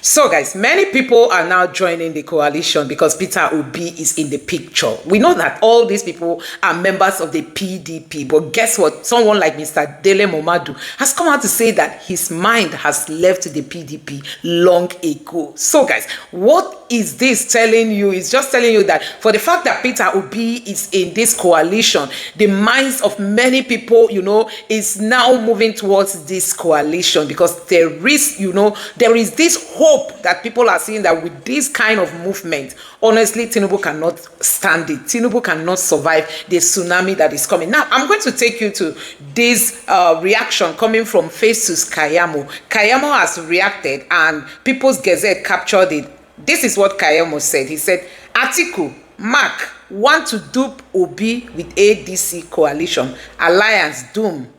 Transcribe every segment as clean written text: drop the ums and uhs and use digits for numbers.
So guys, many people are now joining the coalition because Peter Obi is in the picture. We know that all these people are members of the PDP, but guess what? Someone like Mr. Dele Momodu has come out to say that his mind has left the PDP long ago. So guys, what is this telling you? It's just telling you that for the fact that Peter Obi is in this coalition, the minds of many people, is now moving towards this coalition because there is this hope that people are seeing that with this kind of movement, honestly, Tinubu cannot stand it. Tinubu cannot survive the tsunami that is coming. Now, I'm going to take you to this reaction coming from Festus Kayamo. Kayamo has reacted and People's Gazette captured it. This is what Kayamo said. He said, Atiku, Mark, want to dupe Obi with ADC coalition. Alliance doom.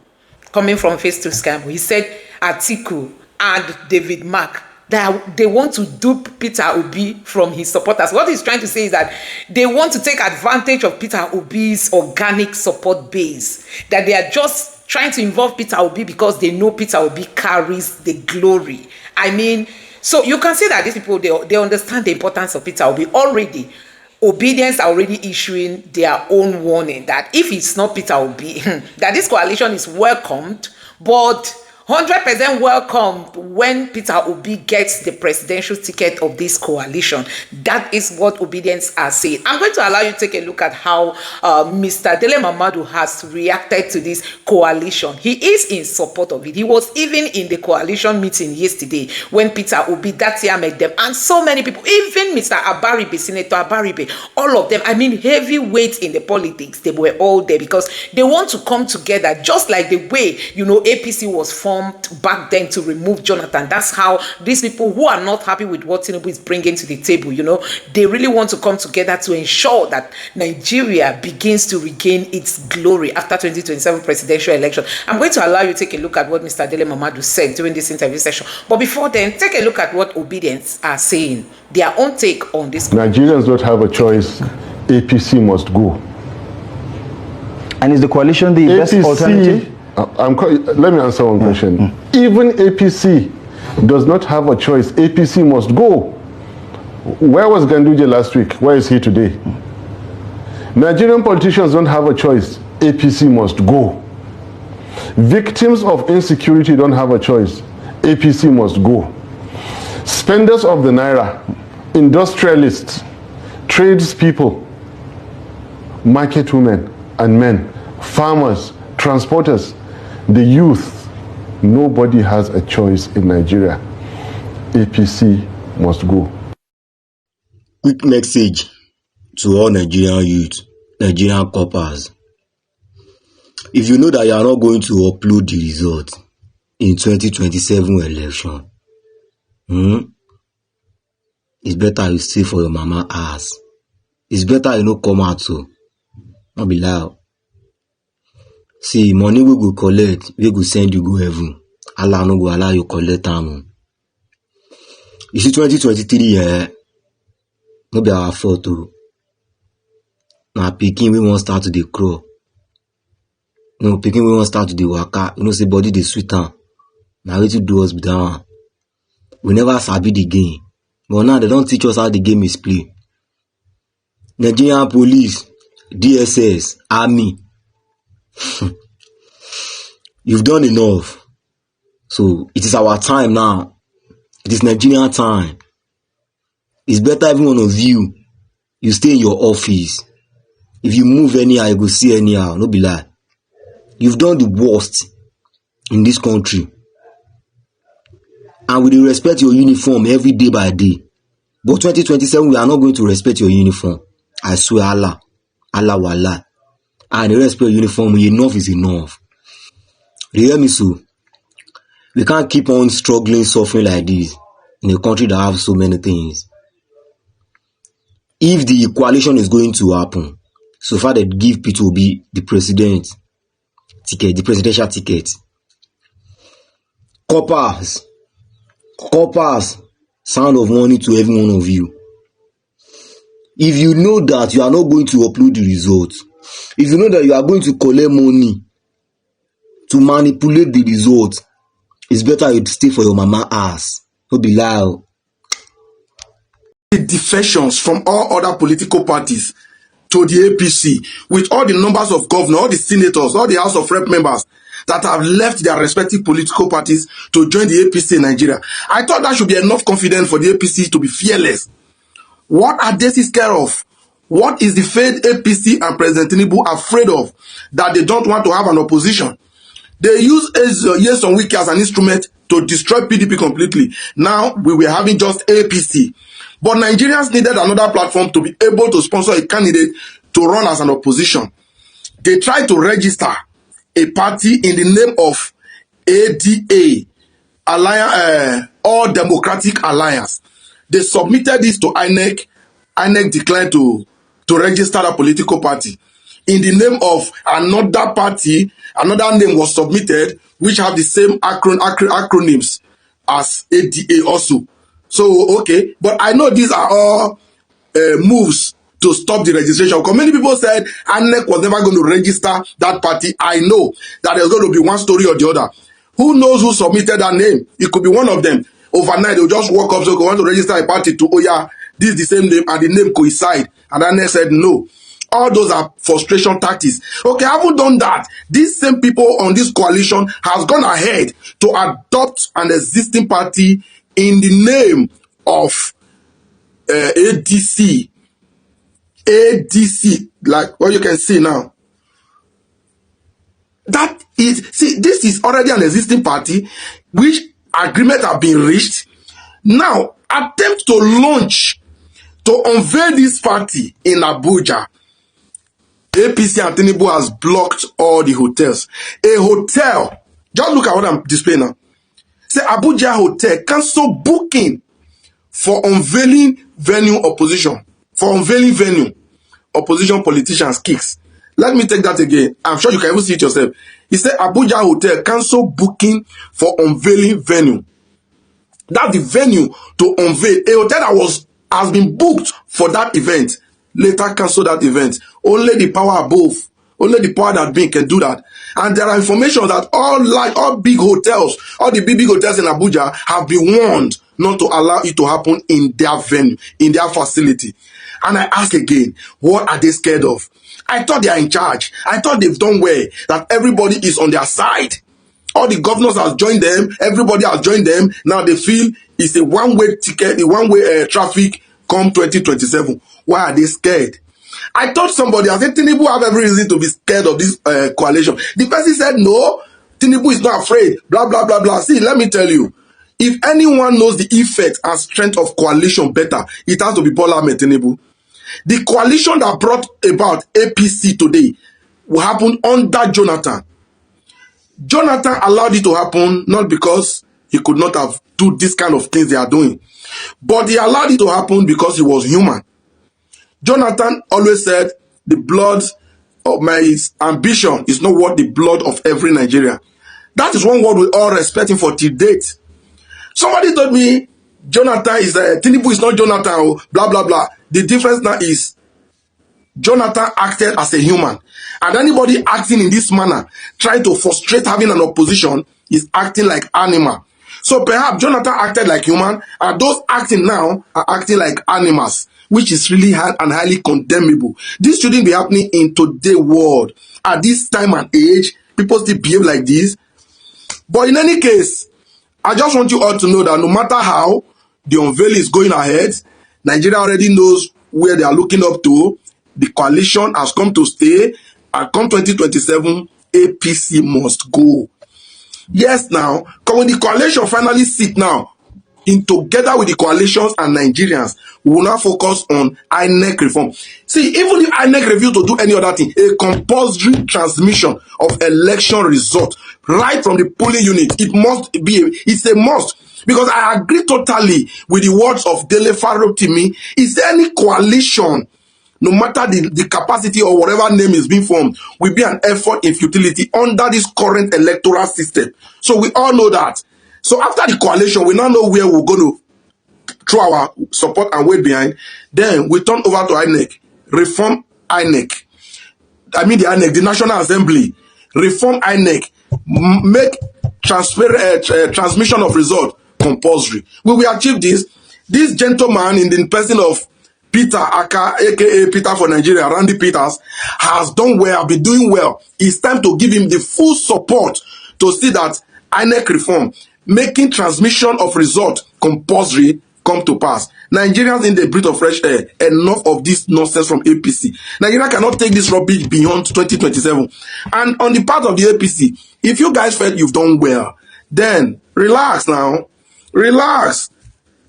Coming from Festus Kayamo. He said, Atiku and David Mark, that they want to dupe Peter Obi from his supporters. What he's trying to say is that they want to take advantage of Peter Obi's organic support base. That they are just trying to involve Peter Obi because they know Peter Obi carries the glory. I mean, so you can see that these people, they understand the importance of Peter Obi already. Obedience are already issuing their own warning that if it's not Peter Obi, that this coalition is welcomed, but 100% welcome when Peter Obi gets the presidential ticket of this coalition. That is what Obedience are saying. I'm going to allow you to take a look at how Mr. Dele Momodu has reacted to this coalition. He is in support of it. He was even in the coalition meeting yesterday when Peter Obi Datti Ahmed them and so many people, even Mr. Abaribe, Senator Abaribe, all of them, I mean heavyweights in the politics, they were all there because they want to come together just like the way, APC was formed back then to remove Jonathan. That's how these people who are not happy with what Tinubu is bringing to the table, they really want to come together to ensure that Nigeria begins to regain its glory after 2027 presidential election. I'm going to allow you to take a look at what Mr. Dele Momodu said during this interview session. But before then, take a look at what Obedience are saying, their own take on this. Nigerians don't have a choice. APC must go. And is the coalition the best alternative? Let me answer one question. Even APC does not have a choice. APC must go. Where was Ganduje last week? Where is he today? Nigerian politicians don't have a choice. APC must go. Victims of insecurity don't have a choice. APC must go. Spenders of the Naira, industrialists, tradespeople, market women and men, farmers, transporters, the youth, nobody has a choice in Nigeria. APC must go. Quick message to all Nigerian youth, Nigerian coppers. If you know that you are not going to upload the result in 2027 election, it's better you stay for your mama ass. It's better you no come out so. Not be loud. See, money we go collect, we go send you go heaven. Allah no go allow you collect them. You see 2023, no be our fault too. Now picking we won't start to the crow. No, picking we won't start to the waka. Say body the sweet town. Now we to do us down. We never sabi the game. But now they don't teach us how the game is played. Nigerian police, DSS, army. You've done enough. So it is our time now. It is Nigerian time. It's better every one of you stay in your office. If you move anyhow, you go see anyhow. No be lie. You've done the worst in this country. And we will respect your uniform every day by day. But 2027, we are not going to respect your uniform. I swear Allah. Allah wallah. And the respect uniform, enough is enough. You hear me, so? We can't keep on struggling, suffering like this in a country that has so many things. If the coalition is going to happen, so far they give Peter Obi the president ticket, the presidential ticket. Coppers, sound of warning to every one of you. If you know that you are not going to upload the results, if you know that you are going to collect money to manipulate the results, it's better you stay for your mama ass. Don't be loud. defections from all other political parties to the APC, with all the numbers of governors, all the senators, all the House of Rep members that have left their respective political parties to join the APC in Nigeria. I thought that should be enough confidence for the APC to be fearless. What are they scared of? What is the failed APC and President Tinubu afraid of that they don't want to have an opposition? They use Nyesom Wike as an instrument to destroy PDP completely. Now we were having just APC. But Nigerians needed another platform to be able to sponsor a candidate to run as an opposition. They tried to register a party in the name of ADA, All Democratic Alliance. They submitted this to INEC. INEC declined to register a political party. In the name of another party, another name was submitted, which have the same acronyms as ADA also. So, okay, but I know these are all moves to stop the registration. Because many people said INEC was never going to register that party. I know that there's going to be one story or the other. Who knows who submitted that name? It could be one of them. Overnight, they'll just walk up, so they want to register a party to, oh yeah, this is the same name, and the name coincide. And INEC said no. All those are frustration tactics. Okay, I haven't done that. These same people on this coalition has gone ahead to adopt an existing party in the name of ADC. ADC, like what you can see now. That is, see, this is already an existing party, which agreement have been reached. Now, attempt to launch, to unveil this party in Abuja. APC and Tinubu has blocked all the hotels. A hotel, just look at what I'm displaying now. Say Abuja Hotel cancel booking for unveiling venue opposition. For unveiling venue, opposition politicians kicks. Let me take that again. I'm sure you can even see it yourself. He said Abuja Hotel cancel booking for unveiling venue. That's the venue to unveil. A hotel that has been booked for that event later cancel that event. Only the power above, only the power that being can do that. And there are information that all big hotels, all the big hotels in Abuja have been warned not to allow it to happen in their venue, in their facility. And I ask again, what are they scared of? I thought they are in charge. I thought they've done well, that everybody is on their side. All the governors have joined them. Everybody has joined them. Now they feel it's a one-way ticket, a one-way traffic come 2027. Why are they scared? I thought somebody, I said, Tinubu have every reason to be scared of this coalition. The person said, no, Tinubu is not afraid, blah, blah, blah, blah. See, let me tell you, if anyone knows the effect and strength of coalition better, it has to be Bola Ahmed Tinubu. The coalition that brought about APC today will happen under Jonathan. Jonathan allowed it to happen not because he could not have do this kind of things they are doing, but he allowed it to happen because he was human. Jonathan always said, the blood of my ambition is not worth the blood of every Nigerian. That is one word we all respect him for till date. Somebody told me, Jonathan is, Tinubu is not Jonathan, blah, blah, blah. The difference now is, Jonathan acted as a human. And anybody acting in this manner, trying to frustrate having an opposition, is acting like animal. So perhaps Jonathan acted like human, and those acting now are acting like animals, which is really hard and highly condemnable. This shouldn't be happening in today's world. At this time and age, people still behave like this. But in any case, I just want you all to know that no matter how the unveil is going ahead, Nigeria already knows where they are looking up to. The coalition has come to stay, and come 2027, APC must go. Yes, now, when the coalition finally sit now, in together with the coalitions and Nigerians, we will now focus on INEC reform. See, even if INEC refuse to do any other thing, a compulsory transmission of election result right from the polling unit, it must be, it's a must. Because I agree totally with the words of Dele Momodu. Is there any coalition, no matter the capacity or whatever name is being formed, will be an effort in futility under this current electoral system. So we all know that. So after the coalition, we now know where we're going to throw our support and weight behind. Then we turn over to INEC, reform INEC. I mean the INEC, the National Assembly, reform INEC, make transmission of result compulsory. We will achieve this. this gentleman in the person of Peter, aka Peter for Nigeria, Randy Peters, has done well, been doing well. It's time to give him the full support to see that INEC reform, making transmission of result compulsory, come to pass. Nigerians in the breath of fresh air. Enough of this nonsense from APC. Nigeria cannot take this rubbish beyond 2027. And on the part of the APC, if you guys felt you've done well, then relax now. Relax.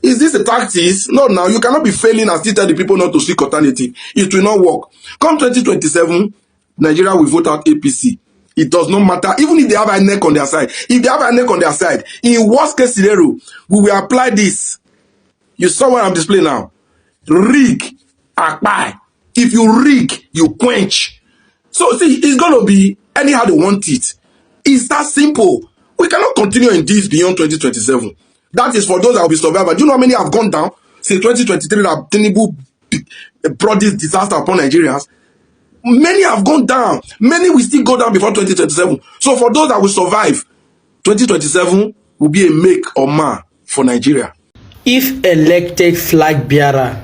Is this a tactics? No, now you cannot be failing and still tell the people not to seek alternative. It will not work. Come 2027, Nigeria will vote out APC. It does not matter. Even if they have a neck on their side. If they have a neck on their side, in worst case scenario, we will apply this. You saw what I'm displaying now. Rig, apply. If you rig, you quench. So see, it's going to be anyhow they want it. It's that simple. We cannot continue in this beyond 2027. That is for those that will be survivors. Do you know how many have gone down since 2023 that Tinubu brought this disaster upon Nigerians? Many have gone down. Many will still go down before 2027. So for those that will survive, 2027 will be a make or mar for Nigeria. If elected flag bearer,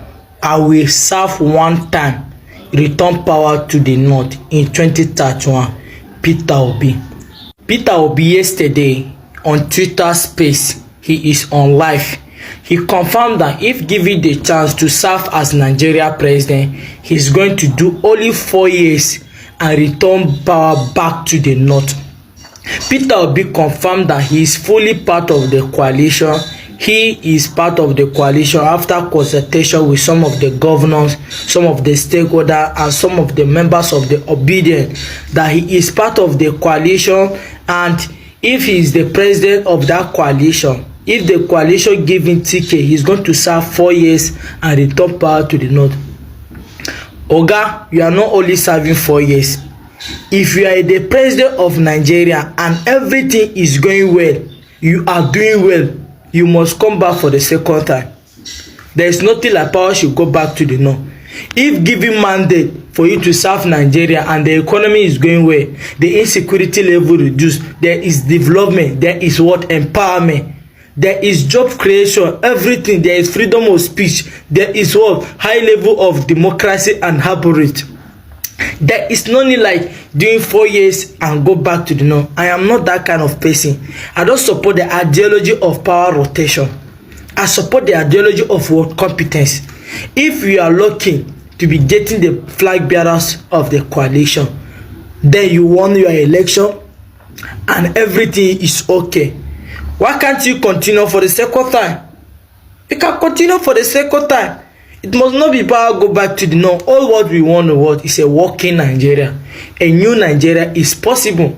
I will serve one time, return power to the North in 2031, Peter Obi. Peter Obi yesterday on Twitter Space, he is on live. He confirmed that if given the chance to serve as Nigeria president, he's going to do only 4 years and return power back to the North. Peter Obi confirmed that he is fully part of the coalition. He is part of the coalition after consultation with some of the governors, some of the stakeholders, and some of the members of the obedient, that he is part of the coalition, and if he is the president of that coalition, if the coalition give him ticket, he's going to serve 4 years and return power to the North. Oga, you are not only serving 4 years. If you are the president of Nigeria and everything is going well, you are doing well, you must come back for the second time. There is nothing like power should go back to the North. If given mandate for you to serve Nigeria and the economy is going well, the insecurity level reduced, there is development, there is what? Empowerment. There is job creation, everything. There is freedom of speech. There is what? High level of democracy and harbor rate. There is no need like doing 4 years and go back to the North. I am not that kind of person. I don't support the ideology of power rotation. I support the ideology of what? Competence. If we are lucky to be getting the flag bearers of the coalition, then you won your election and everything is okay. Why can't you continue for the second time? You can continue for the second time. It must not be power go back to the North. All what we want to what is a working Nigeria. A new Nigeria is possible.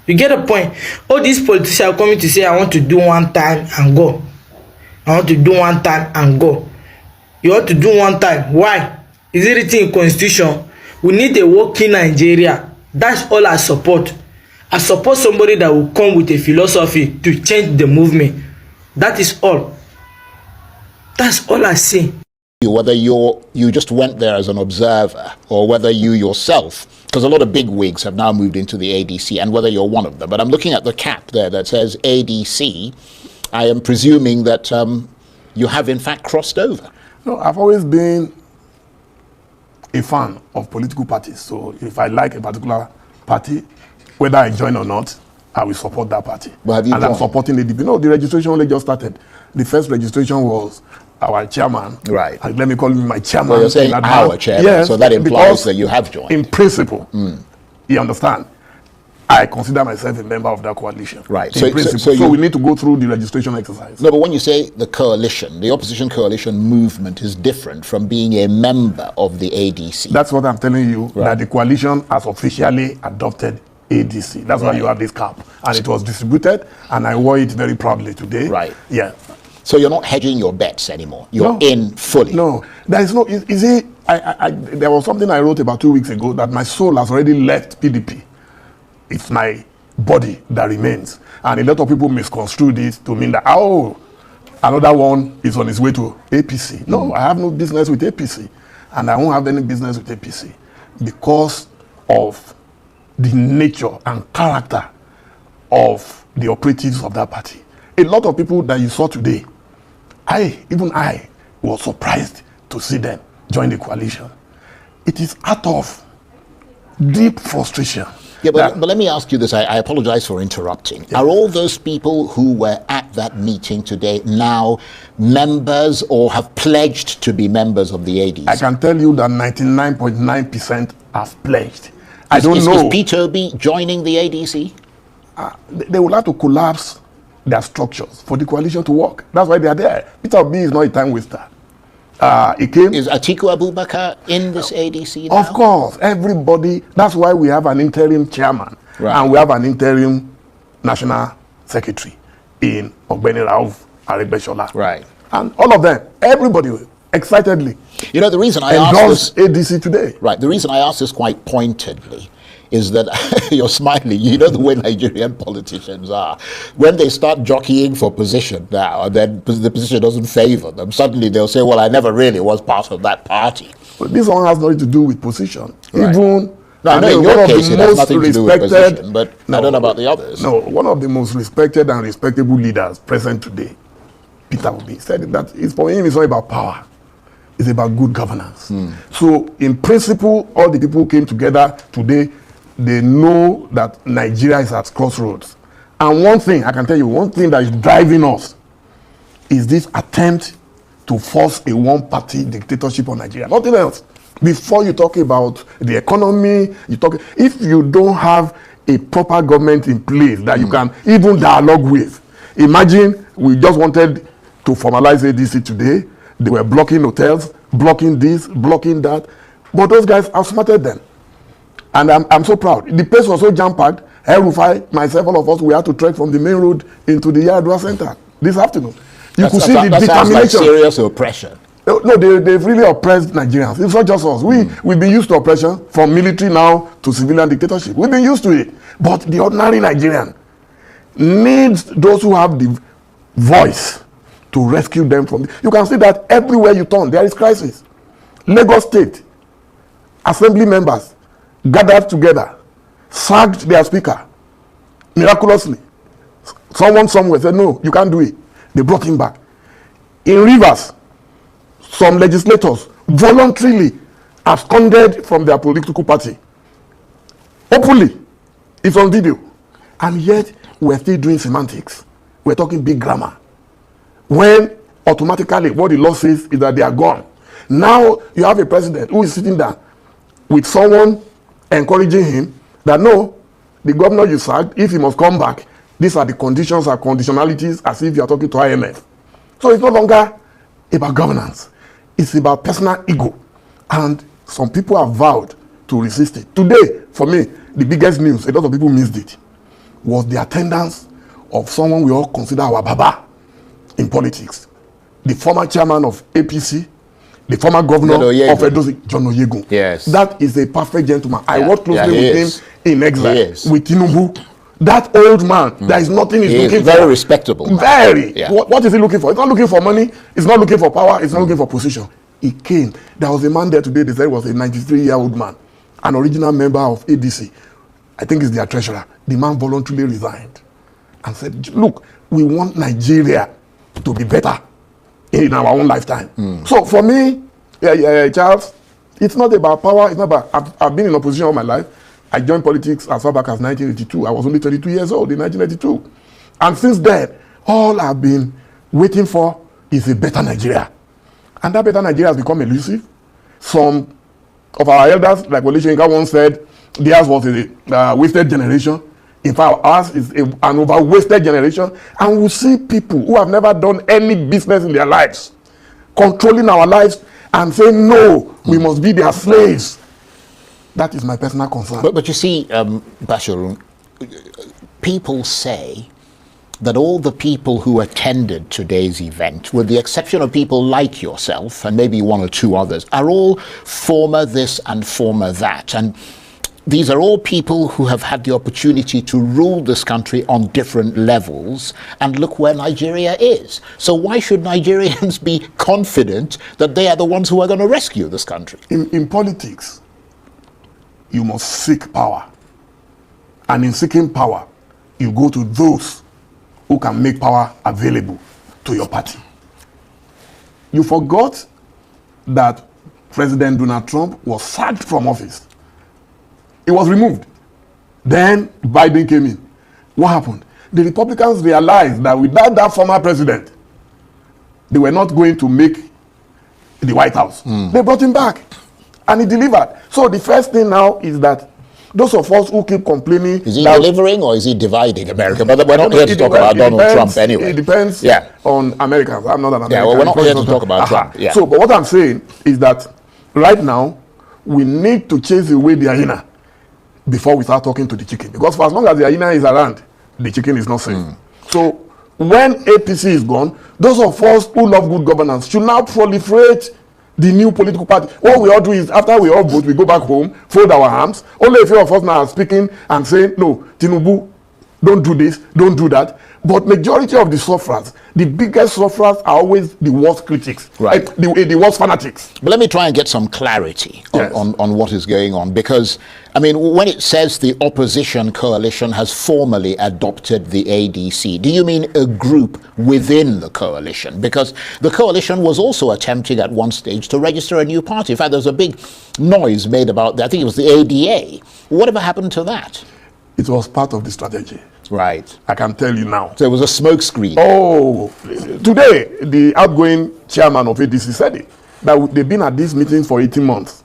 You get a point? All these politicians are coming to say, I want to do one time and go. I want to do one time and go. You want to do one time. Why? Is it written in Constitution? We need a working Nigeria. That's all I support. I support somebody that will come with a philosophy to change the movement. That is all. That's all I see. Whether you just went there as an observer or whether you yourself, because a lot of big wigs have now moved into the ADC, and whether you're one of them. But I'm looking at the cap there that says ADC. I am presuming that you have in fact crossed over. No, I've always been a fan of political parties. So if I like a particular party, whether I join or not, I will support that party. But have you and I'm supporting the DP. No, the registration only just started. The first registration was our chairman. Right. And let me call him my chairman. Well, you're saying our chairman, yes, so that implies that you have joined. In principle, you understand, I consider myself a member of that coalition. Right. So we need to go through the registration exercise. No, but when you say the coalition, the opposition coalition movement is different from being a member of the ADC. That's what I'm telling you, that the coalition has officially adopted ADC. That's why you have this cap. And it was distributed, and I wore it very proudly today. Right. Yeah. So you're not hedging your bets anymore. You're in fully. No. There is no, you see, there was something I wrote about 2 weeks ago that my soul has already left PDP. It's my body that remains. And a lot of people misconstrue this to mean that, oh, another one is on his way to APC. No, I have no business with APC. And I won't have any business with APC because of the nature and character of the operatives of that party. A lot of people that you saw today Even I was surprised to see them join the coalition. It is out of deep frustration. Yeah, but let me ask you this. I apologize for interrupting. Yeah. Are all those people who were at that meeting today now members or have pledged to be members of the ADC? I can tell you that 99.9% have pledged. I don't know. Is Peter Obi joining the ADC? They will have to collapse their structures for the coalition to work. That's why they are there. Peter Obi is not a time waster. He came. Is Atiku Abubakar in this ADC now? Of course, everybody. That's why we have an interim chairman, right, and we have an interim national secretary in Ogbeni Rauf Aregbesola. Right. And all of them, everybody, excitedly. You know, the reason I asked this ADC today. Right. The reason I asked this quite pointedly is that you're smiling. You know the way Nigerian politicians are. When they start jockeying for position now, and then the position doesn't favor them, suddenly they'll say, well, I never really was part of that party. But this one has nothing to do with position. Right. Even, no, I know in your case it has nothing to do with position, but I don't know about the others. No, one of the most respected and respectable leaders present today, Peter Obi, said that for him it's not about power. It's about good governance. So in principle, all the people who came together today, they know that Nigeria is at crossroads. And one thing, I can tell you, one thing that is driving us is this attempt to force a one-party dictatorship on Nigeria. Nothing else. Before you talk about the economy, if you don't have a proper government in place that you can even dialogue with. Imagine we just wanted to formalize ADC today. They were blocking hotels, blocking this, blocking that. But those guys outsmarted them. And I'm so proud. The place was so jam-packed. El-Rufai, myself, all of us, we had to trek from the main road into the Yaradua Center this afternoon. You could see the determination. Sounds like serious oppression. No, they've really oppressed Nigerians. It's not just us. We've been used to oppression, from military now to civilian dictatorship. We've been used to it. But the ordinary Nigerian needs those who have the voice to rescue them from. You can see that everywhere you turn, there is crisis. Lagos State, assembly members gathered together, sacked their speaker miraculously. Someone somewhere said, no, you can't do it. They brought him back. In Rivers, some legislators voluntarily absconded from their political party. Openly. It's on video. And yet, we're still doing semantics. We're talking big grammar. When automatically what the law says is that they are gone. Now, you have a president who is sitting down with someone encouraging him that no, the governor you sacked, if he must come back, these are the conditions or conditionalities, as if you are talking to IMF. So it's no longer about governance. It's about personal ego. And some people have vowed to resist it. Today, for me, the biggest news, a lot of people missed it, was the attendance of someone we all consider our Baba in politics. The former chairman of APC, the former governor of Edo, John Oyegun. Yes. That is a perfect gentleman. I worked closely with him in exile, with Tinubu. That old man, there is nothing he's looking for. Very respectable. Very. Yeah. What is he looking for? He's not looking for money. He's not looking for power. He's not looking for position. He came. There was a man there today, they said was a 93-year-old man, an original member of ADC. I think he's their treasurer. The man voluntarily resigned and said, look, we want Nigeria to be better in our own lifetime. So for me, Charles, it's not about power. It's not about. I've been in opposition all my life. I joined politics as far back as 1982. I was only 22 years old in 1982. And since then, all I've been waiting for is a better Nigeria. And that better Nigeria has become elusive. Some of our elders, like Wole Soyinka once said, theirs was a wasted generation. In fact, ours is an over-wasted generation. And we see people who have never done any business in their lives controlling our lives and saying, no, we must be their slaves. That is my personal concern. But you see, Bashirun, people say that all the people who attended today's event, with the exception of people like yourself and maybe one or two others, are all former this and former that. And these are all people who have had the opportunity to rule this country on different levels, and look where Nigeria is. So why should Nigerians be confident that they are the ones who are going to rescue this country? In politics, you must seek power. And in seeking power, you go to those who can make power available to your party. You forgot that President Donald Trump was sacked from office. He was removed. Then Biden came in. What happened? The Republicans realized that without that former president, they were not going to make the White House. They brought him back, and he delivered. So the first thing now is that those of us who keep complaining... Is he delivering or is he dividing America? But we're not here to talk about Donald Trump anyway. It depends on Americans. I'm not an American. Yeah, well, we're not here to talk about Trump. Yeah. So, but what I'm saying is that right now, we need to chase away the hyena before we start talking to the chicken. Because for as long as the hyena is around, the chicken is not safe. So when APC is gone, those of us who love good governance should now proliferate the new political party. What we all do is, after we all vote, we go back home, fold our arms. Only a few of us now are speaking and saying, no, Tinubu, don't do this, don't do that. But majority of the sufferers, the biggest sufferers are always the worst critics, right? The worst fanatics. But let me try and get some clarity on what is going on, because, I mean, when it says the opposition coalition has formally adopted the ADC, do you mean a group within the coalition? Because the coalition was also attempting at one stage to register a new party. In fact, there was a big noise made about that. I think it was the ADA. Whatever happened to that? It was part of the strategy. Right. I can tell you now. So it was a smokescreen. Oh, today, the outgoing chairman of ADC said it, that they've been at these meetings for 18 months.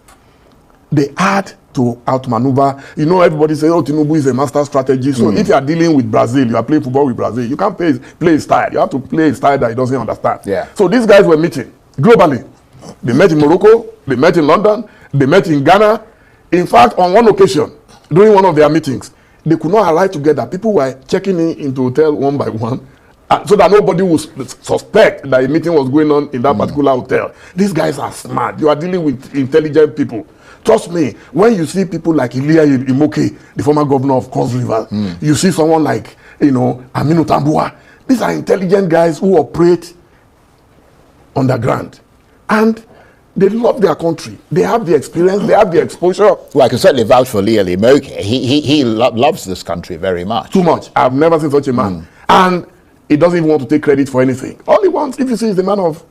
They had to outmaneuver. You know, everybody says, oh, Tinubu is a master strategist. So if you are dealing with Brazil, you are playing football with Brazil, you can't play a style. You have to play a style that he doesn't understand. Yeah. So these guys were meeting globally. They met in Morocco, they met in London, they met in Ghana. In fact, on one occasion, during one of their meetings, they could not arrive together. People were checking in into hotel one by one, so that nobody would suspect that a meeting was going on in that particular hotel. These guys are smart. You are dealing with intelligent people. Trust me, when you see people like Ilia Imoke, the former governor of Cross River, you see someone like, Aminu Tambua. These are intelligent guys who operate underground. And they love their country. They have the experience. They have the exposure. Well, I can certainly vouch for Lia Imoke. He loves this country very much. Too much. I've never seen such a man. And he doesn't even want to take credit for anything. All he wants, if you see, is the man of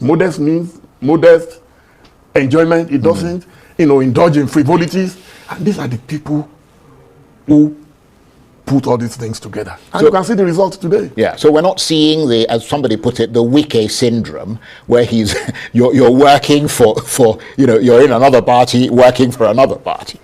modest means, modest enjoyment. He doesn't, indulge in frivolities. And these are the people who put all these things together. And so you can see the results today. Yeah, so we're not seeing as somebody put it, the Wike syndrome, where you're working for you're in another party, working for another party.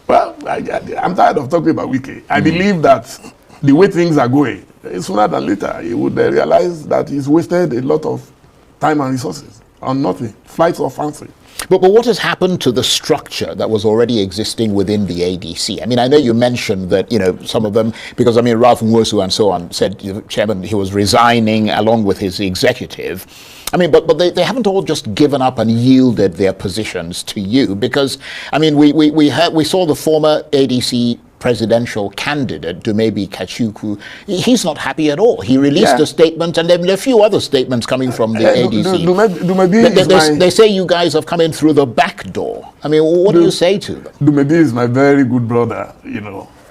Well, I'm tired of talking about Wike. I believe that the way things are going, sooner than later, he would realize that he's wasted a lot of time and resources on nothing, flights of fancy. But what has happened to the structure that was already existing within the ADC? I mean, I know you mentioned that, some of them, because, Ralph Nwosu and so on said, the chairman, he was resigning along with his executive. But they haven't all just given up and yielded their positions to you, because, we saw the former ADC presidential candidate, Dumebi Kachukwu. He's not happy at all. He released a statement, and there are a few other statements coming from the ADC. They say you guys have come in through the back door. What do you say to them? Dumebi is my very good brother,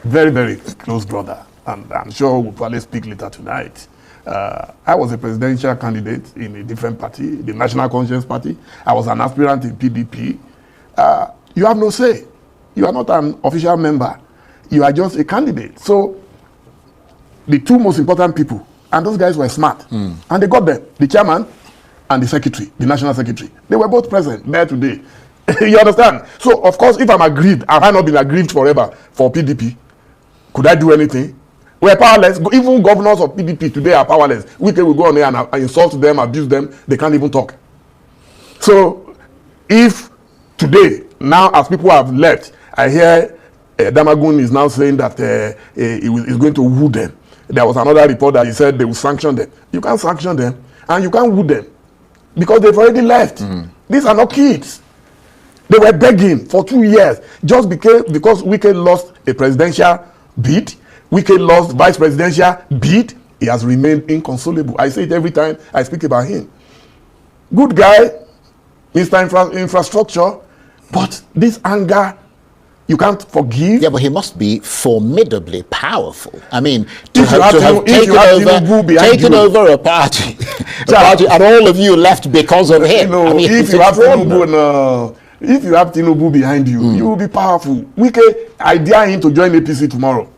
very, very close brother. And I'm sure we'll probably speak later tonight. I was a presidential candidate in a different party, the National Conscience Party. I was an aspirant in PDP. You have no say. You are not an official member. You are just a candidate. So the two most important people, and those guys were smart, and they got them, the chairman and the secretary, the national secretary. They were both present there today. You understand? So, of course, if I'm aggrieved, have I not been aggrieved forever for PDP? Could I do anything? We're powerless. Even governors of PDP today are powerless. We will go on there and insult them, abuse them. They can't even talk. So, if today, now as people have left, I hear Damagun is now saying that he's going to woo them. There was another report that he said they will sanction them. You can't sanction them and you can't woo them because they've already left. These are not kids. They were begging for 2 years just because Wike lost a presidential bid. Wike lost vice presidential bid. He has remained inconsolable. I say it every time I speak about him. Good guy, Mr. Infrastructure, but this anger You can't forgive. Yeah, but he must be formidably powerful. I mean, If you have taken over a party, and all of you left because of him. I mean, if you have Tinubu behind you, you will be powerful. I dare him to join APC tomorrow.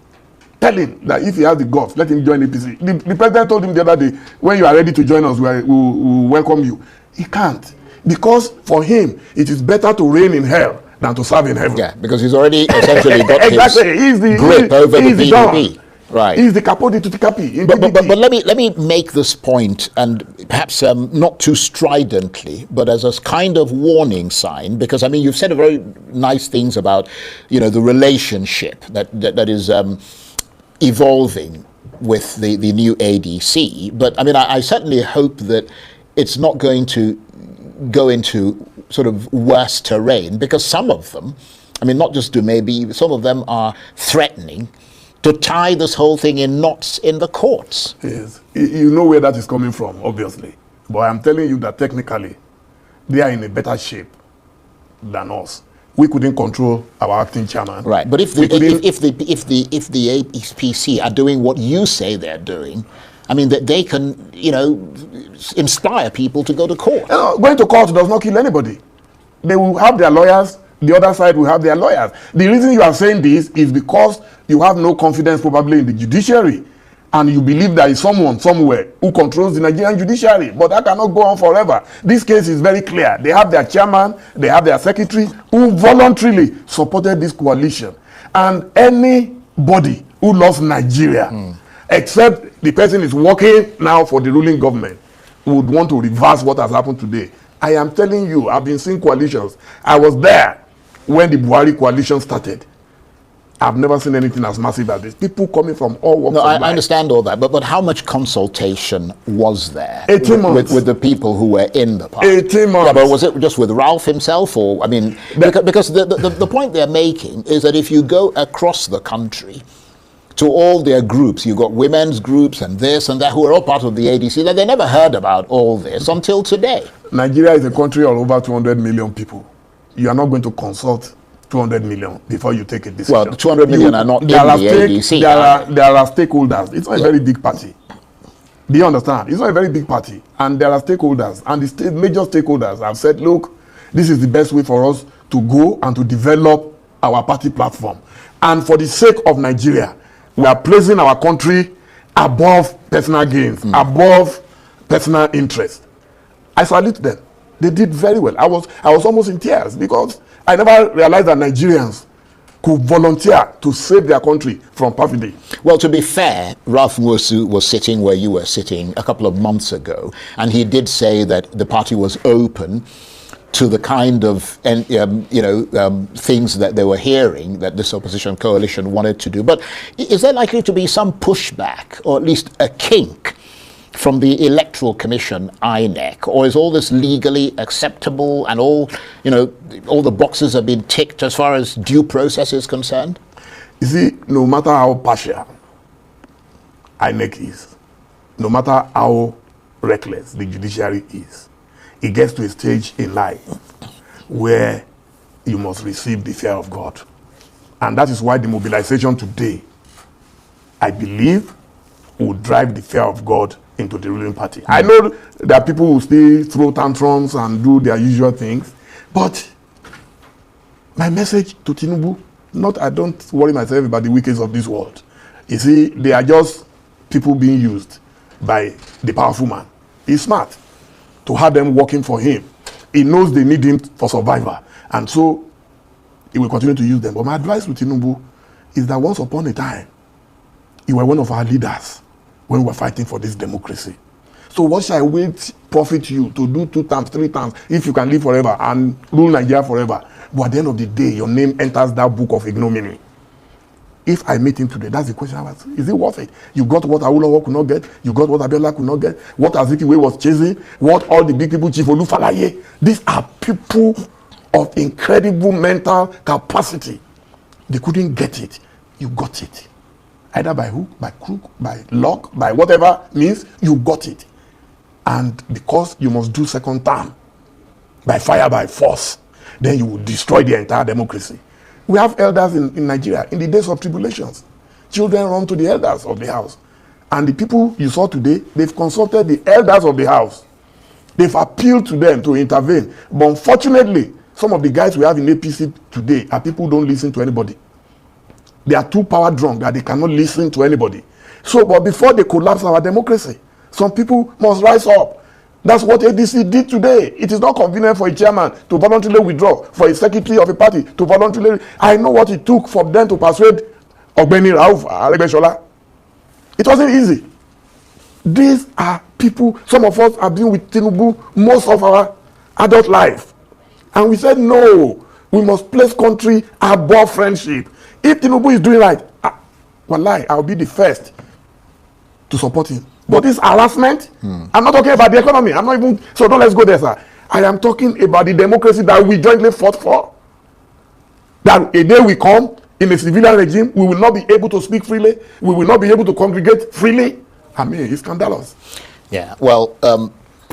Tell him that if he has the guts, let him join APC. The president told him the other day, when you are ready to join us, we'll welcome you. He can't. Because for him, it is better to reign in hell than to serve in heaven. Yeah, because he's already essentially got his grip over the PDP. Right. He's the capo di tutti capi. But let me make this point, and perhaps not too stridently, but as a kind of warning sign, because I mean you've said very nice things about the relationship that is evolving with the new ADC. But I mean I certainly hope that it's not going to go into sort of worse terrain, because some of them, I mean not just maybe, some of them are threatening to tie this whole thing in knots in the courts. Yes. You know where that is coming from, obviously. But I'm telling you that technically, they are in a better shape than us. We couldn't control our acting chairman. Right. But if the APC are doing what you say they're doing, I mean, that they can, inspire people to go to court. Going to court does not kill anybody. They will have their lawyers. The other side will have their lawyers. The reason you are saying this is because you have no confidence probably in the judiciary, and you believe there is someone somewhere who controls the Nigerian judiciary. But that cannot go on forever. This case is very clear. They have their chairman, they have their secretary who voluntarily supported this coalition. And anybody who loves Nigeria, except the person is working now for the ruling government, would want to reverse what has happened today. I am telling you, I've been seeing coalitions. I was there when the Buhari coalition started. I've never seen anything as massive as this. People coming from all walks of life. I understand all that, but how much consultation was there 18 months. With the people who were in the party? 18 months. Yeah, but was it just with Ralph himself, or I mean, because the point they're making is that if you go across the country to all their groups, you've got women's groups and this and that who are all part of the ADC, that they never heard about all this until today. Nigeria is a country of over 200 million people. You are not going to consult 200 million before you take a decision. Well, 200 million are not in the ADC. There are stakeholders. It's not a very big party. Do you understand? It's not a very big party. And there are stakeholders. And the major stakeholders have said, look, this is the best way for us to go and to develop our party platform. And for the sake of Nigeria, we are placing our country above personal gains, above personal interest. I salute them. They did very well. I was almost in tears because I never realized that Nigerians could volunteer to save their country from perfidy. Well, to be fair, Ralph Nwosu was sitting where you were sitting a couple of months ago, and he did say that the party was open to the kind of things that they were hearing that this opposition coalition wanted to do. But is there likely to be some pushback, or at least a kink, from the Electoral Commission, INEC, or is all this legally acceptable and all the boxes have been ticked as far as due process is concerned? You see, no matter how partial INEC is, no matter how reckless the judiciary is, it gets to a stage in life where you must receive the fear of God. And that is why the mobilization today, I believe, will drive the fear of God into the ruling party. I know there are people who still throw tantrums and do their usual things, but my message to Tinubu, I don't worry myself about the wickets of this world. You see, they are just people being used by the powerful man. He's smart to have them working for him. He knows they need him for survival, and so he will continue to use them. But my advice to Tinubu is that once upon a time, you were one of our leaders when we were fighting for this democracy. So what shall it profit you to do 2 times, 3 times, if you can live forever and rule Nigeria forever? But at the end of the day, your name enters that book of ignominy. If I meet him today, that's the question I ask. Is it worth it? You got what Awolowo could not get. You got what Abiola could not get. What Azikiwe was chasing. What all the big people, Chief Olufalaye. These are people of incredible mental capacity. They couldn't get it. You got it. Either by hook, by crook, by luck, by whatever means, you got it. And because you must do second term, by fire, by force, then you will destroy the entire democracy. We have elders in Nigeria. In the days of tribulations, children run to the elders of the house. And the people you saw today, they've consulted the elders of the house. They've appealed to them to intervene. But unfortunately, some of the guys we have in APC today are people who don't listen to anybody. They are too power drunk that they cannot listen to anybody. So, but before they collapse our democracy, some people must rise up. That's what ADC did today. It is not convenient for a chairman to voluntarily withdraw, for a secretary of a party to voluntarily. I know what it took for them to persuade Ogbeni Rauf Aregbesola. It wasn't easy. These are people, some of us have been with Tinubu most of our adult life. And we said, no, we must place country above friendship. If Tinubu is doing right, wallahi, I'll be the first to support him. But this harassment, I'm not talking about the economy. I'm not even, so don't let's go there, sir. I am talking about the democracy that we jointly fought for. That a day will come, in a civilian regime, we will not be able to speak freely. We will not be able to congregate freely. I mean, it's scandalous. Yeah, well,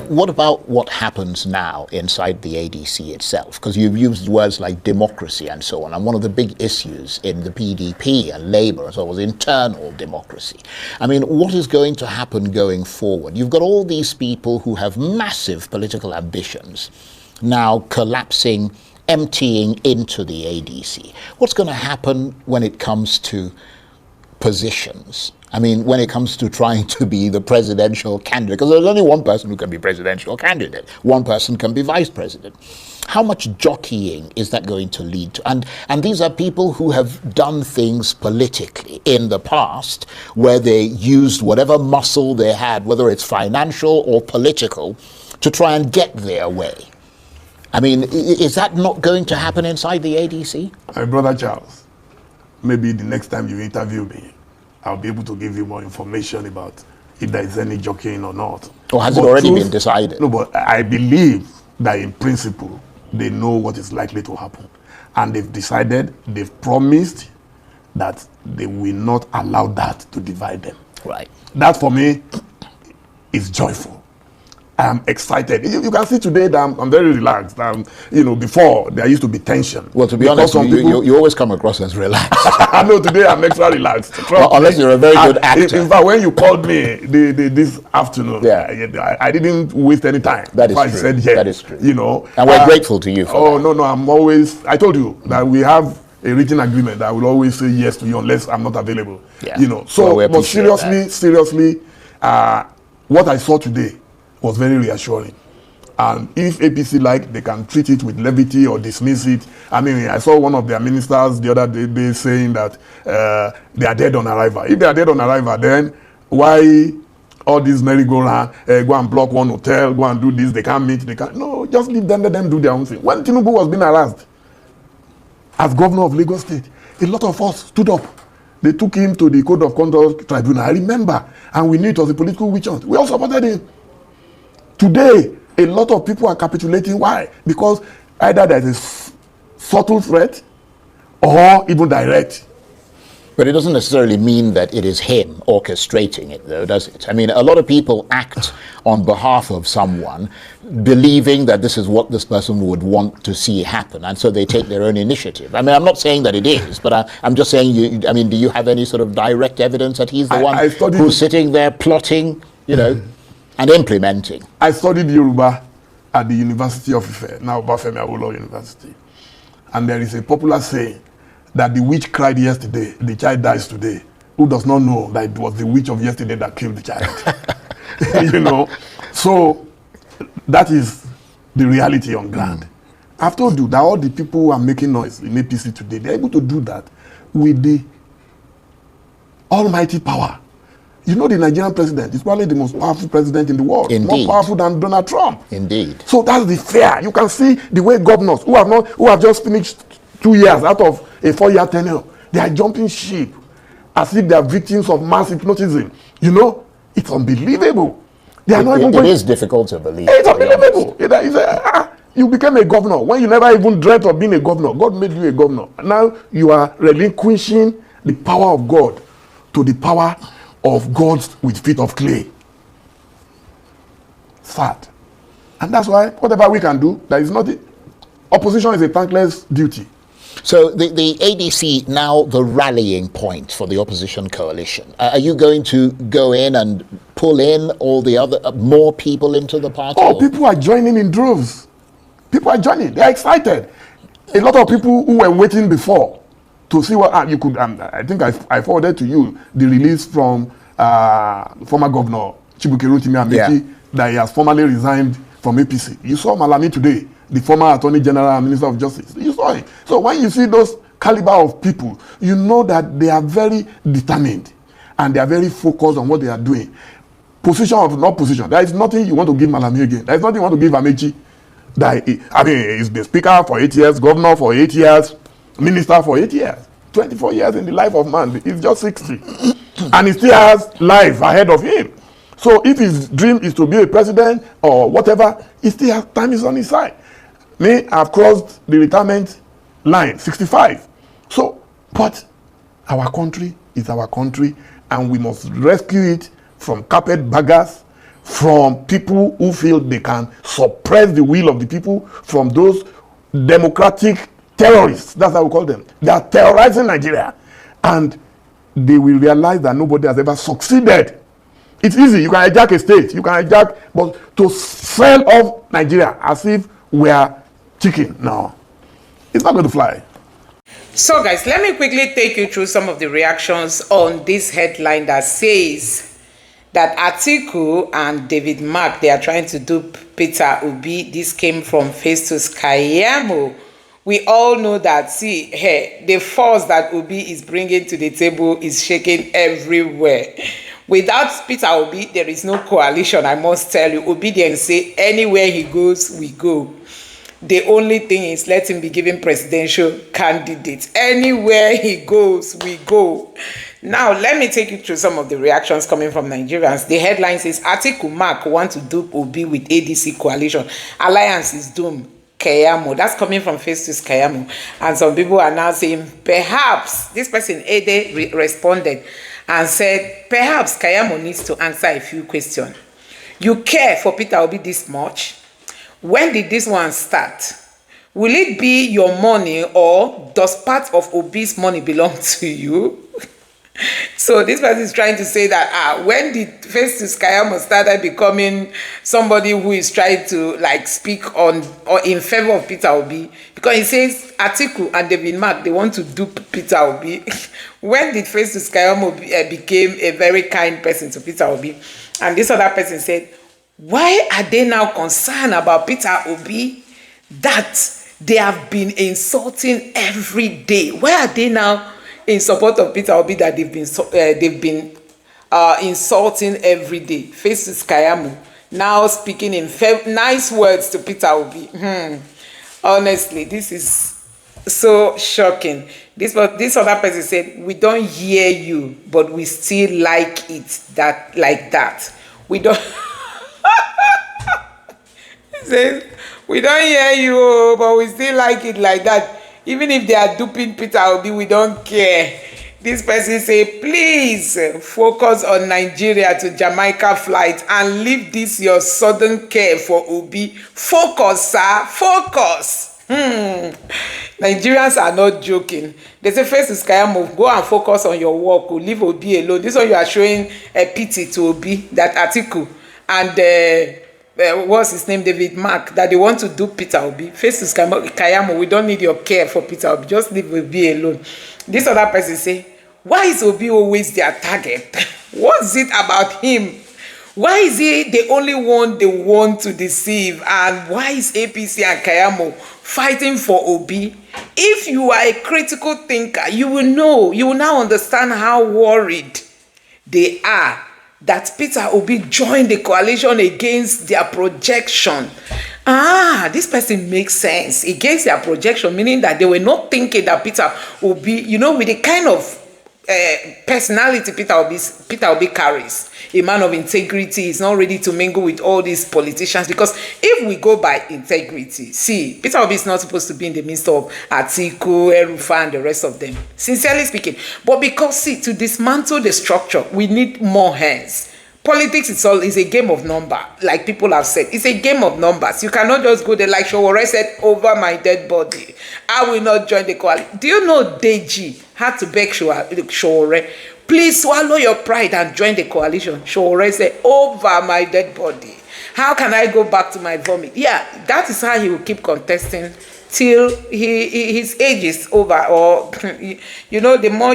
what about what happens now inside the ADC itself? Because you've used words like democracy and so on. And one of the big issues in the PDP and Labour as well was internal democracy. I mean, what is going to happen going forward? You've got all these people who have massive political ambitions now collapsing, emptying into the ADC. What's going to happen when it comes to positions? I mean, when it comes to trying to be the presidential candidate, because there's only one person who can be presidential candidate. One person can be vice president. How much jockeying is that going to lead to? And these are people who have done things politically in the past where they used whatever muscle they had, whether it's financial or political, to try and get their way. I mean, is that not going to happen inside the ADC? My brother Charles, maybe the next time you interview me, I'll be able to give you more information about if there is any jockeying or not. Or has it already been decided? No, but I believe that in principle, they know what is likely to happen. And they've decided, they've promised that they will not allow that to divide them. Right. That for me is joyful. I am excited. You can see today that I'm very relaxed. Before there used to be tension. Well, to be honest, you always come across as relaxed. I know today I'm extra relaxed. Well, unless you're a very good actor. In fact, when you called me this afternoon, I didn't waste any time. That is true. I said yes. That is true. And we're grateful to you for that. No, I'm always. I told you that we have a written agreement that I will always say yes to you unless I'm not available. Yeah. But seriously, what I saw today was very reassuring. And if APC they can treat it with levity or dismiss it. I mean, I saw one of their ministers the other day saying that they are dead on arrival. If they are dead on arrival, then why all these merry-go-round, go and block one hotel, go and do this, they can't meet, no, just leave them, let them do their own thing. When Tinubu was being harassed as governor of Lagos State, a lot of us stood up. They took him to the Code of Conduct Tribunal, I remember, and we knew it was a political witch hunt. We all supported him. Today, a lot of people are capitulating. Why? Because either there is a subtle threat or even direct. But it doesn't necessarily mean that it is him orchestrating it, though, does it? I mean, a lot of people act on behalf of someone, believing that this is what this person would want to see happen, and so they take their own initiative. I mean, I'm not saying that it is, but I'm just saying, do you have any sort of direct evidence that he's the one who's sitting there plotting, and implementing? I studied Yoruba at the University of Ife, now Bafemi Awolowo University. And there is a popular saying that the witch cried yesterday, the child dies today. Who does not know that it was the witch of yesterday that killed the child? So that is the reality on ground. I've told you that all the people who are making noise in APC today, they're able to do that with the almighty power. The Nigerian president is probably the most powerful president in the world. Indeed. More powerful than Donald Trump. Indeed. So that's the fear. You can see the way governors who have just finished 2 years out of a 4-year tenure, they are jumping ship as if they are victims of mass hypnotism. It's unbelievable. They are not even going. It is difficult to believe. It's unbelievable. You became a governor when you never even dreamt of being a governor. God made you a governor. Now you are relinquishing the power of God to the power of gods with feet of clay. Sad. And that's why whatever we can do, there is nothing. Opposition is a thankless duty. So the ADC now the rallying point for the opposition coalition. Are you going to go in and pull in all the other more people into the party? Oh, people are joining in droves. People are joining. They are excited. A lot of people who were waiting before to see what you could. I think I forwarded to you the release from former governor Chibuke Rotimi Ameki that he has formally resigned from APC. You saw Malami today, the former Attorney General and Minister of Justice. You saw it. So when you see those caliber of people, you know that they are very determined and they are very focused on what they are doing. Position or not position, there is nothing you want to give Malami again. There is nothing you want to give Amechi. He's been speaker for 8 years, governor for 8 years, minister for 8 years, 24 years in the life of man. He's just 60. And he still has life ahead of him. So if his dream is to be a president or whatever, he still has time is on his side. Me, I've crossed the retirement line, 65. So, but our country is our country, and we must rescue it from carpetbaggers, from people who feel they can suppress the will of the people, from those democratic terrorists. That's how we call them. They are terrorizing Nigeria. And they will realize that nobody has ever succeeded. It's easy. You can hijack a state. You can hijack, but to sell off Nigeria as if we are chicken, no. It's not going to fly. So guys, let me quickly take you through some of the reactions on this headline that says that Atiku and David Mark, they are trying to dupe Peter Obi. This came from Festus Kayamo. We all know that, see, the force that Obi is bringing to the table is shaking everywhere. Without Peter Obi, there is no coalition, I must tell you. Obedience say anywhere he goes, we go. The only thing is let him be given presidential candidate. Anywhere he goes, we go. Now, let me take you through some of the reactions coming from Nigerians. The headline says, Atiku Mark want to dupe Obi with ADC coalition. Alliance is doomed. Kayamo. That's coming from Festus Kayamo. And some people are now saying, perhaps, this person, Ede, responded and said, perhaps Kayamo needs to answer a few questions. You care for Peter Obi this much? When did this one start? Will it be your money, or does part of Obi's money belong to you? So this person is trying to say that when did Festus Kayamo started becoming somebody who is trying to like speak on or in favor of Peter Obi? Because he says Atiku and David Mark, they want to dupe Peter Obi. When did Festus Kayamo became a very kind person to Peter Obi? And this other person said, why are they now concerned about Peter Obi that they have been insulting every day? Why are they now in support of Peter Obi that they've been insulting every day? Festus Kayamo now speaking in nice words to Peter Obi. Honestly, this is so shocking. This other person said, we don't hear you, but we still like it like that. We don't. He says, we don't hear you, but we still like it like that. Even if they are duping Peter Obi, we don't care. This person say, please focus on Nigeria to Jamaica flight and leave this your sudden care for Obi. Focus, sir, focus. Nigerians are not joking. They say, first is Kayamo, go and focus on your work. Leave Obi alone. This one you are showing a pity to Obi, that Atiku and what's his name, David Mark, that they want to do Peter Obi. Festus Kayamo, we don't need your care for Peter Obi. Just leave Obi alone. This other person say, why is Obi always their target? What's it about him? Why is he the only one they want to deceive? And why is APC and Kayamo fighting for Obi? If you are a critical thinker, you will know, you will now understand how worried they are that Peter Obi joined the coalition against their projection. This person makes sense. Against their projection, meaning that they were not thinking that Peter Obi, you know, with the kind of personality Peter Obi carries, a man of integrity, is not ready to mingle with all these politicians. Because if we go by integrity, see, Peter Obi is not supposed to be in the midst of Atiku, Erufa, and the rest of them, sincerely speaking. But because, see, to dismantle the structure, we need more hands, Politics is a game of number, like people have said. It's a game of numbers. You cannot just go there like Showore said, over my dead body. I will not join the coalition. Do you know Deji had to beg Showore, please swallow your pride and join the coalition? Showore said, over my dead body. How can I go back to my vomit? Yeah, that is how he will keep contesting till his age is over. Or you know, the more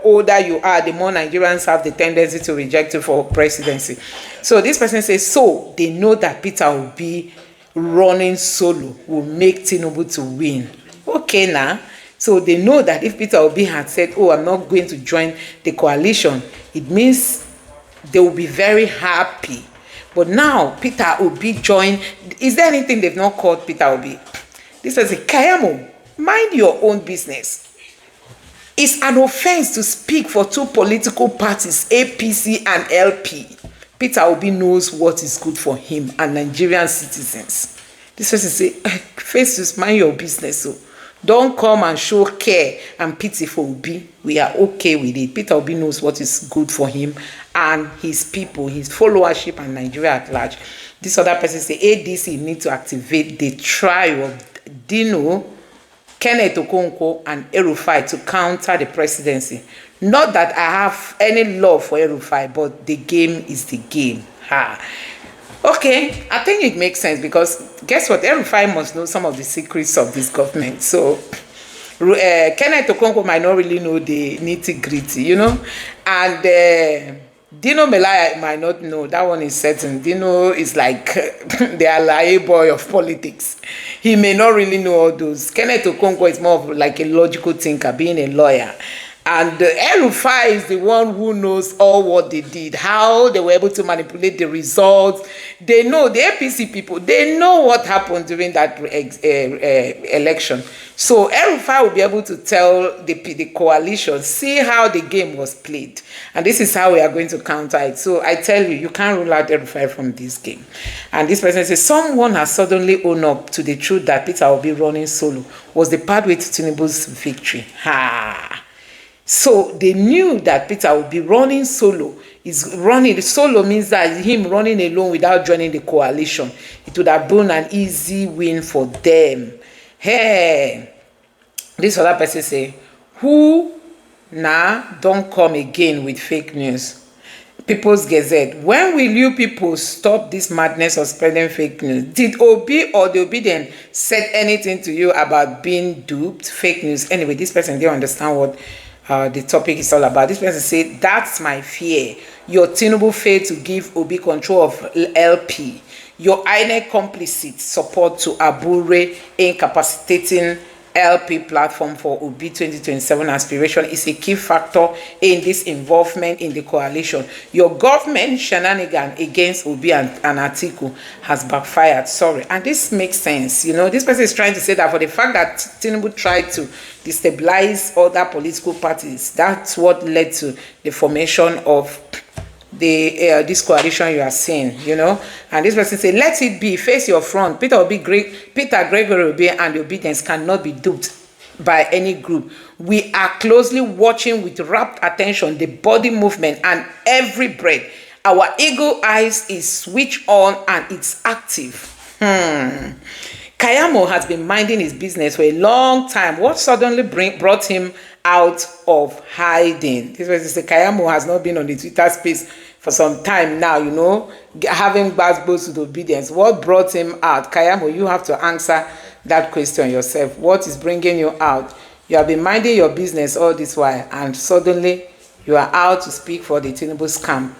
older you are, the more Nigerians have the tendency to reject you for presidency. So this person says, so they know that Peter Obi running solo will make Tinubu to win. Okay now. So they know that if Peter Obi had said, oh, I'm not going to join the coalition, it means they will be very happy. But now Peter Obi joined. Is there anything they've not called Peter Obi? This was a Kayamo. Mind your own business. It's an offense to speak for two political parties, APC and LP. Peter Obi knows what is good for him and Nigerian citizens. This person say, face, mind your business. So don't come and show care and pity for Obi. We are okay with it. Peter Obi knows what is good for him and his people, his followership, and Nigeria at large. This other person say ADC need to activate the trial of Dino, Kenneth Okonkwo, and El-Rufai to counter the presidency. Not that I have any love for El-Rufai, but the game is the game. Ha. Okay, I think it makes sense because guess what? El-Rufai must know some of the secrets of this government. So Kenneth Okonkwo might not really know the nitty-gritty, you know, and Dino Melaya might not know. That one is certain. Dino is like the ally boy of politics. He may not really know all those. Kenneth Okonkwo is more of like a logical thinker, being a lawyer. And El-Rufai is the one who knows all what they did, how they were able to manipulate the results. They know, the APC people, they know what happened during that election. So El-Rufai will be able to tell the coalition, see how the game was played. And this is how we are going to counter it. So I tell you, you can't rule out El-Rufai from this game. And this person says, someone has suddenly owned up to the truth that Peter Obi running solo was the pathway to Tinubu's victory. Ha! So they knew that Peter would be running solo. Solo means that him running alone without joining the coalition. It would have been an easy win for them. Hey, this other person say, who now don't come again with fake news? People's Gazette, when will you people stop this madness of spreading fake news? Did Obi or the Obedient said anything to you about being duped? Fake news. Anyway, this person didn't understand what the topic is all about. This person said, that's my fear. Your Tinubu failed to give Obi control of LP. Your INEC complicit support to Abure incapacitating LP platform for Obi 2027 aspiration is a key factor in this involvement in the coalition. Your government shenanigan against Obi and Atiku has backfired. Sorry. And this makes sense. You know, this person is trying to say that for the fact that Tinubu tried to destabilize other political parties, that's what led to the formation of this coalition you are seeing, you know. And this person say, let it be, face your front. Peter Gregory Obi and the Obedience cannot be duped by any group. We are closely watching with rapt attention the body movement and every breath. Our eagle eyes is switched on and it's active. Kayamo has been minding his business for a long time. What suddenly brought him out of hiding? This was the Kayamo has not been on the Twitter space for some time now, you know, having backbones to the Obedience. What brought him out? Kayamo, you have to answer that question yourself. What is bringing you out? You have been minding your business all this while, and suddenly you are out to speak for the Tinubu scam.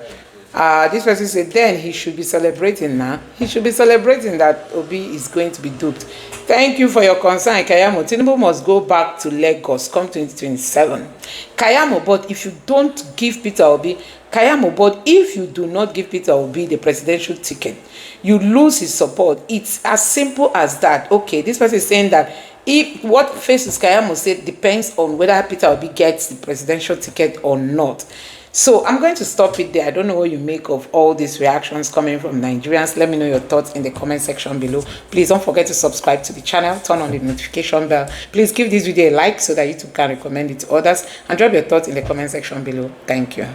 This person said, then he should be celebrating now. He should be celebrating that Obi is going to be duped. Thank you for your concern, Kayamo. Tinubu must go back to Lagos come 2027. Kayamo, but if you don't give Peter Obi, Kayamo, but if you do not give Peter Obi the presidential ticket, you lose his support. It's as simple as that. Okay, this person is saying that if what faces Kayamo said depends on whether Peter Obi gets the presidential ticket or not. So I'm going to stop it there. I don't know what you make of all these reactions coming from Nigerians. Let me know your thoughts in the comment section below. Please don't forget to subscribe to the channel, turn on the notification bell. Please give this video a like so that YouTube can recommend it to others, and drop your thoughts in the comment section below. Thank you.